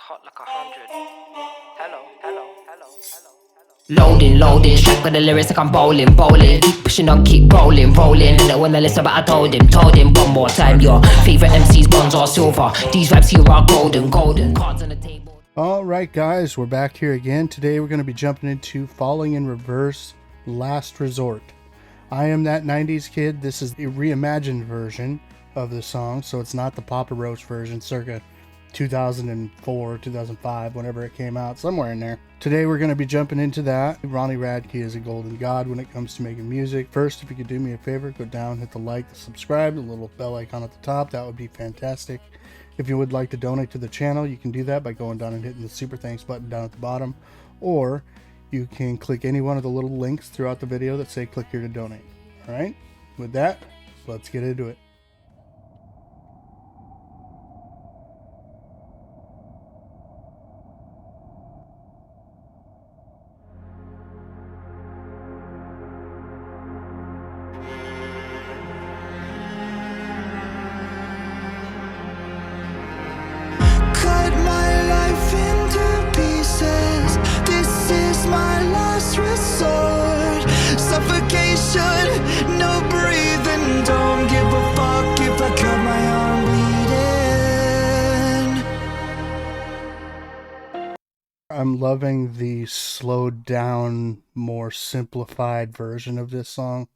hot like 100. Hello, hello, hello, hello. Loading, strapped with the lyrics like I'm bowling. Keep pushing on, keep rolling. And when I listen, but I told him one more time. Your favorite MC's bronze or silver. These raps here are golden. Cards on the table. All right, guys, we're back here again. Today we're going to be jumping into Falling in Reverse, Last Resort. I am that 90s kid. This is a reimagined version of the song, so it's not the Papa Roach version circa 2004, 2005, whenever it came out, somewhere in there. Today we're going to be jumping into that. Ronnie Radke is a golden god when it comes to making music. First, if you could do me a favor, go down, hit the like, the subscribe, the little bell icon at the top. That would be fantastic. If you would like to donate to the channel, you can do that by going down and hitting the super thanks button down at the bottom, or you can click any one of the little links throughout the video that say click here to donate. All right, with that, let's get into it. No breathing, don't give a fuck if I cut my arm bleeding. I'm loving the slowed down, more simplified version of this song.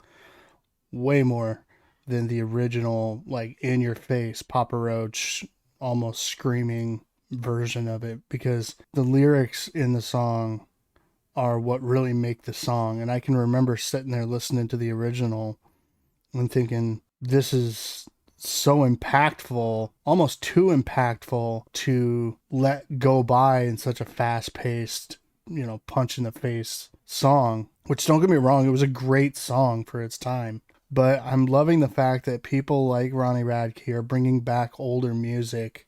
Way more than the original, like, in your face, Papa Roach, almost screaming version of it. Because the lyrics in the song are what really make the song. And I can remember sitting there listening to the original and thinking, this is so impactful, almost too impactful to let go by in such a fast-paced, punch in the face song. Which, don't get me wrong, it was a great song for its time. But I'm loving the fact that people like Ronnie Radke are bringing back older music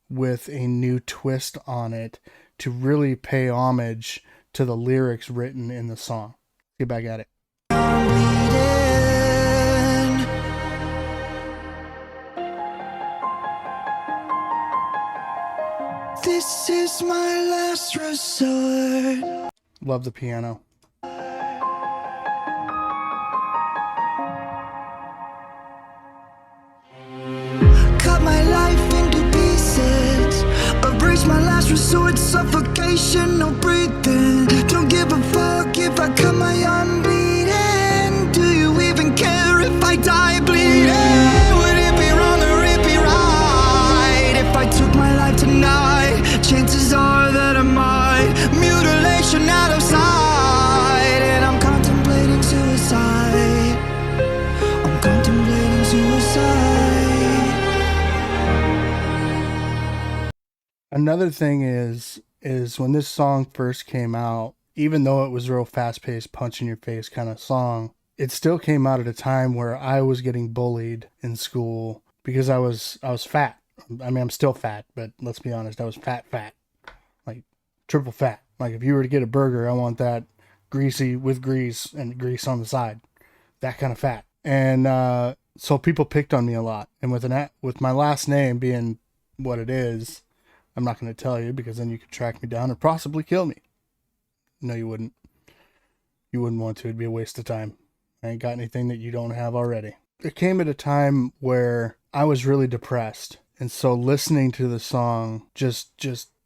with a new twist on it to really pay homage to the lyrics written in the song. Get back at it. This is my last resort. Love the piano. Cut my life into pieces. Erase my last resort. Suffocation, no breathing. Don't give a fuck if I cut my arm bleeding. Do you even care if I die bleeding? Would it be wrong or it be right if I took my life tonight? Chances are that I might. Mutilation out of sight, and I'm contemplating suicide. I'm contemplating suicide. Another thing is when this song first came out, even though it was a real fast-paced, punch-in-your-face kind of song, it still came out at a time where I was getting bullied in school because I was fat. I mean, I'm still fat, but let's be honest, I was fat. Like, triple fat. Like, if you were to get a burger, I want that greasy with grease and grease on the side. That kind of fat. And so people picked on me a lot. And with my last name being what it is, I'm not going to tell you because then you could track me down and possibly kill me. No, you wouldn't. You wouldn't want to. It'd be a waste of time. I ain't got anything that you don't have already. It came at a time where I was really depressed. And so listening to the song just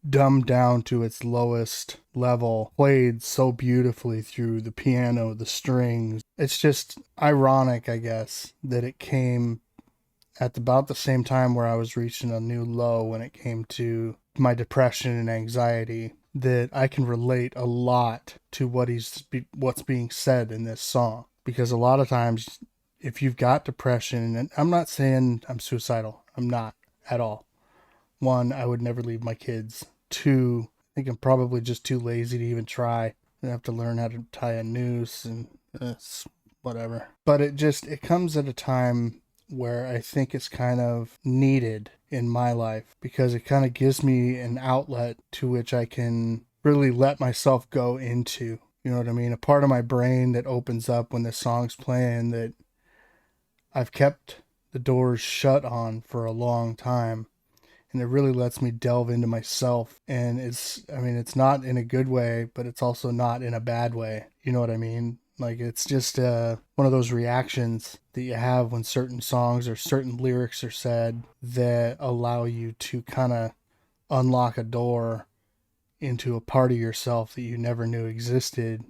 dumbed down to its lowest level, played so beautifully through the piano, the strings. It's just ironic, I guess, that it came at about the same time where I was reaching a new low when it came to my depression and anxiety, that I can relate a lot to what's being said in this song. Because a lot of times, if you've got depression, and I'm not saying I'm suicidal, I'm not at all. One, I would never leave my kids. Two, I think I'm probably just too lazy to even try. I have to learn how to tie a noose and whatever. But it comes at a time where I think it's kind of needed in my life because it kind of gives me an outlet to which I can really let myself go into. You know what I mean? A part of my brain that opens up when this song's playing that I've kept the doors shut on for a long time. and it really lets me delve into myself. And it's not in a good way, but it's also not in a bad way. You know what I mean? Like, it's just one of those reactions that you have when certain songs or certain lyrics are said that allow you to kind of unlock a door into a part of yourself that you never knew existed,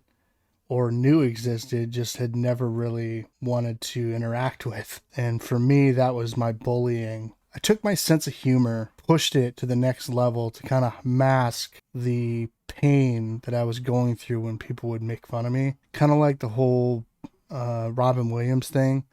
or knew existed, just had never really wanted to interact with. And for me, that was my bullying. I took my sense of humor, pushed it to the next level to kind of mask the pain that I was going through when people would make fun of me. Kind of like the whole Robin Williams thing.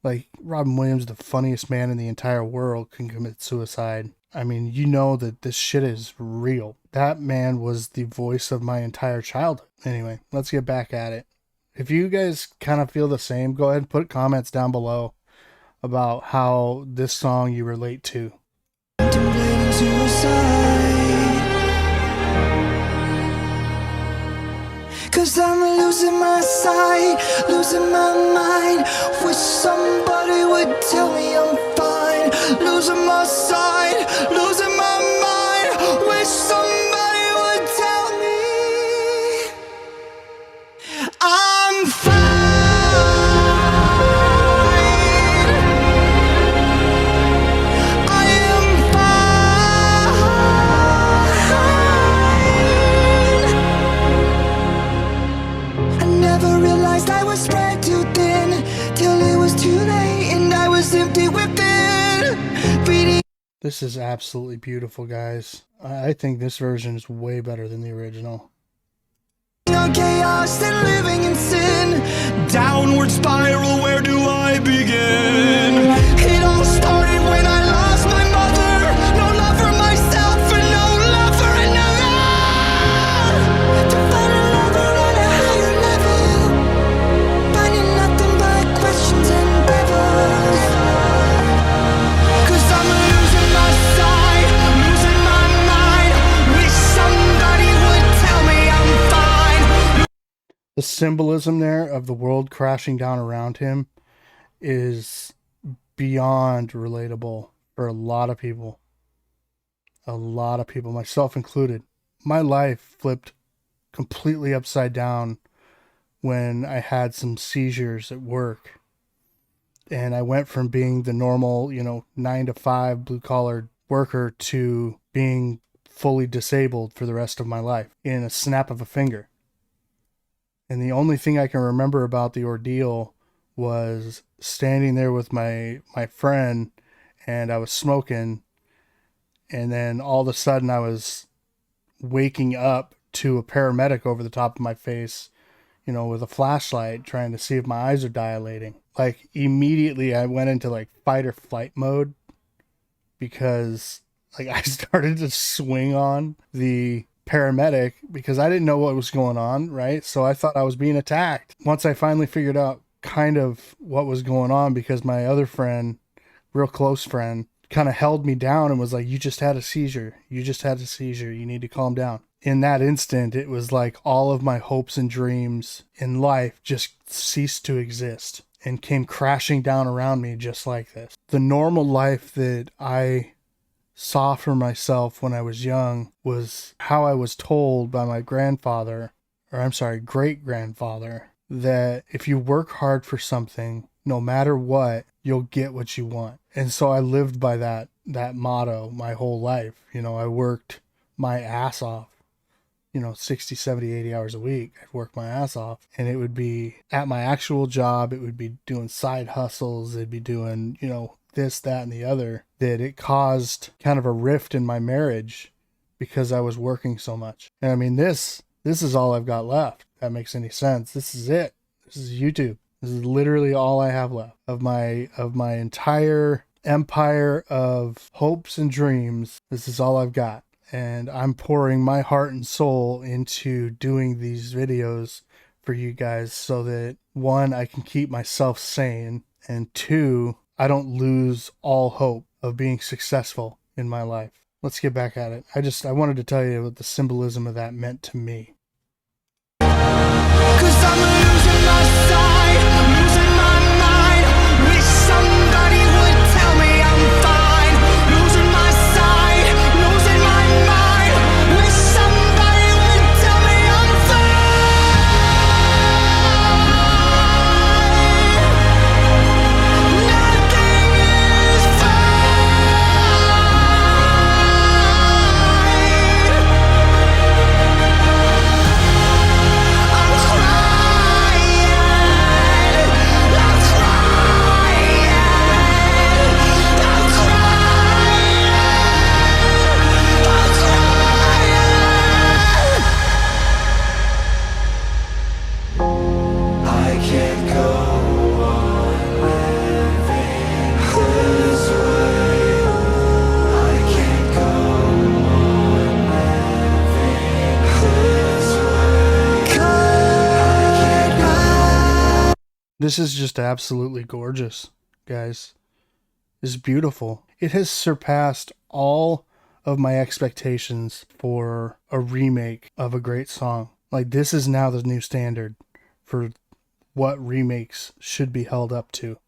Like, Robin Williams, the funniest man in the entire world, can commit suicide. I mean, you know that this shit is real. That man was the voice of my entire childhood. Anyway, let's get back at it. If you guys kind of feel the same, go ahead and put comments down below about how this song you relate to. Contemplating suicide, 'cause I'm losing my sight, losing my mind. Wish somebody would tell me I'm fine. Losing my sight, losing my mind. Wish somebody would tell me I'm fine. I am fine. I never realized I was spread too thin, till it was too late and I was empty within. Beating This is absolutely beautiful, guys. I think this version is way better than the original. on chaos and living in sin. Downward spiral, where do I begin? It all started when I lost my mother. No love for myself and no love for another. To find a lover on a higher level, finding nothing but questions and devils. 'Cause I'm losing my sight, losing my mind. Wish somebody would tell me I'm fine. The symbolism there of the world crashing down around him is beyond relatable for a lot of people. A lot of people, myself included. My life flipped completely upside down when I had some seizures at work. And I went from being the normal, 9 to 5 blue collar worker to being fully disabled for the rest of my life in a snap of a finger. And the only thing I can remember about the ordeal was standing there with my friend, and I was smoking, and then all of a sudden I was waking up to a paramedic over the top of my face, with a flashlight, trying to see if my eyes are dilating. Like, immediately I went into like fight or flight mode, because like I started to swing on the paramedic because I didn't know what was going on, right? So I thought I was being attacked. Once I finally figured out kind of what was going on, because my other friend, real close friend, kind of held me down and was like, you just had a seizure. You just had a seizure. You need to calm down. In that instant, it was like all of my hopes and dreams in life just ceased to exist and came crashing down around me just like this. The normal life that I saw for myself when I was young was how I was told by my great grandfather, that if you work hard for something, no matter what, you'll get what you want. And so I lived by that motto my whole life. I worked my ass off, 60, 70, 80 hours a week. I'd work my ass off, and it would be at my actual job. It would be doing side hustles. It'd be doing, this, that, and the other, that it caused kind of a rift in my marriage because I was working so much. And I mean, this is all I've got left. If that makes any sense. This is it. This is YouTube. This is literally all I have left of my entire empire of hopes and dreams. This is all I've got. And I'm pouring my heart and soul into doing these videos for you guys so that, one, I can keep myself sane, and two, I don't lose all hope of being successful in my life. Let's get back at it. I wanted to tell you what the symbolism of that meant to me. 'Cause I'm losing my sight, losing my mind. Wish somebody would tell me I'm fine. Losing my sight. This is just absolutely gorgeous, guys. It's beautiful. It has surpassed all of my expectations for a remake of a great song. Like, this is now the new standard for what remakes should be held up to.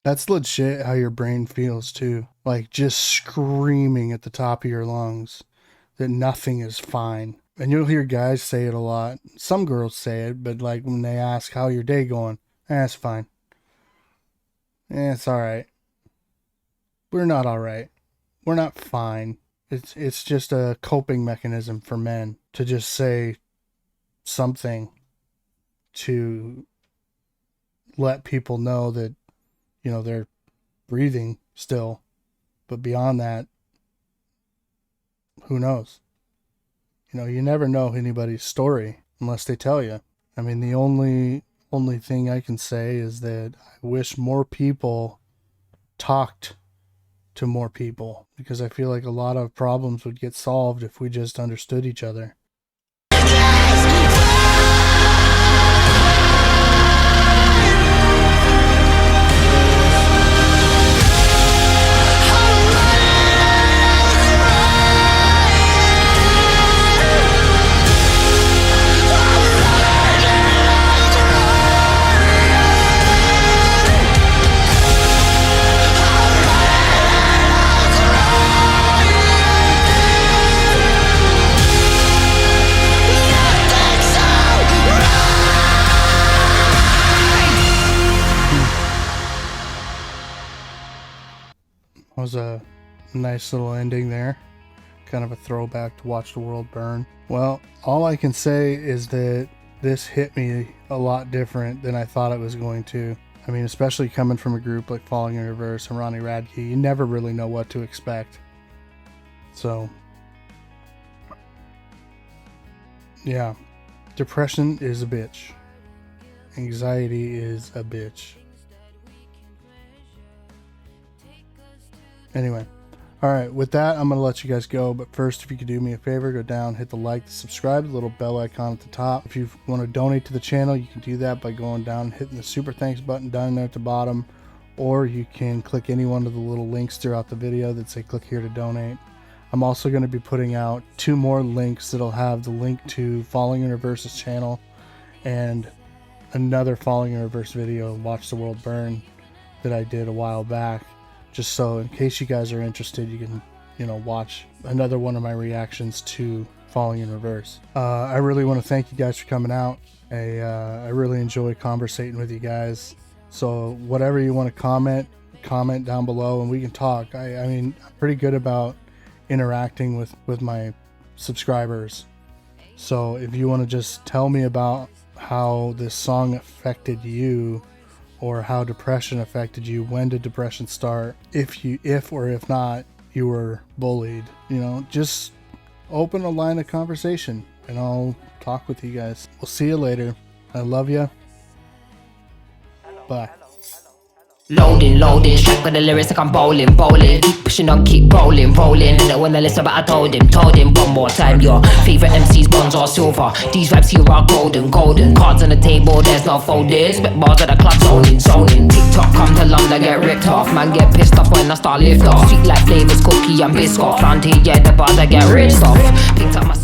That's legit how your brain feels too. Like, just screaming at the top of your lungs that nothing is fine. And you'll hear guys say it a lot. Some girls say it, but like when they ask how your day going, it's fine. It's alright. We're not alright. We're not fine. It's just a coping mechanism for men to just say something to let people know that, you know, they're breathing still. But beyond that, who knows? You know, you never know anybody's story unless they tell you. I mean, the only thing I can say is that I wish more people talked to more people, because I feel like a lot of problems would get solved if we just understood each other. Was a nice little ending there, kind of a throwback to Watch the World Burn. Well, all I can say is that this hit me a lot different than I thought it was going to. I mean, especially coming from a group like Falling in Reverse and Ronnie Radke, you never really know what to expect. So yeah, depression is a bitch. Anxiety is a bitch. Anyway, alright, with that, I'm going to let you guys go. But first, if you could do me a favor, go down, hit the like, the subscribe, the little bell icon at the top. If you want to donate to the channel, you can do that by going down and hitting the super thanks button down there at the bottom. Or you can click any one of the little links throughout the video that say click here to donate. I'm also going to be putting out 2 more links that'll have the link to Falling in Reverse's channel and another Falling in Reverse video, Watch the World Burn, that I did a while back. Just so in case you guys are interested, you can, you know, watch another one of my reactions to Falling in Reverse. I really want to thank you guys for coming out. I really enjoy conversating with you guys. So whatever you want to comment down below and we can talk. I mean, I'm pretty good about interacting with my subscribers. So if you want to just tell me about how this song affected you, or how depression affected you, when did depression start, if or if not you were bullied, you know, just open a line of conversation and I'll talk with you guys. We'll see you later. I love you. Bye. Loading, strapped with the lyrics like I'm bowling. Keep pushing on, keep rolling. And when I listen, but I told him one more time. Your favorite MCs, bronze or silver. These raps here are golden. Cards on the table, there's no folded. Spit bars at the club, zoning. TikTok come to London, get ripped off. Man get pissed off when I start lift off. Sweet like flavors, cookie and biscuit. Round here, yeah, the bars I get ripped off. Picked up my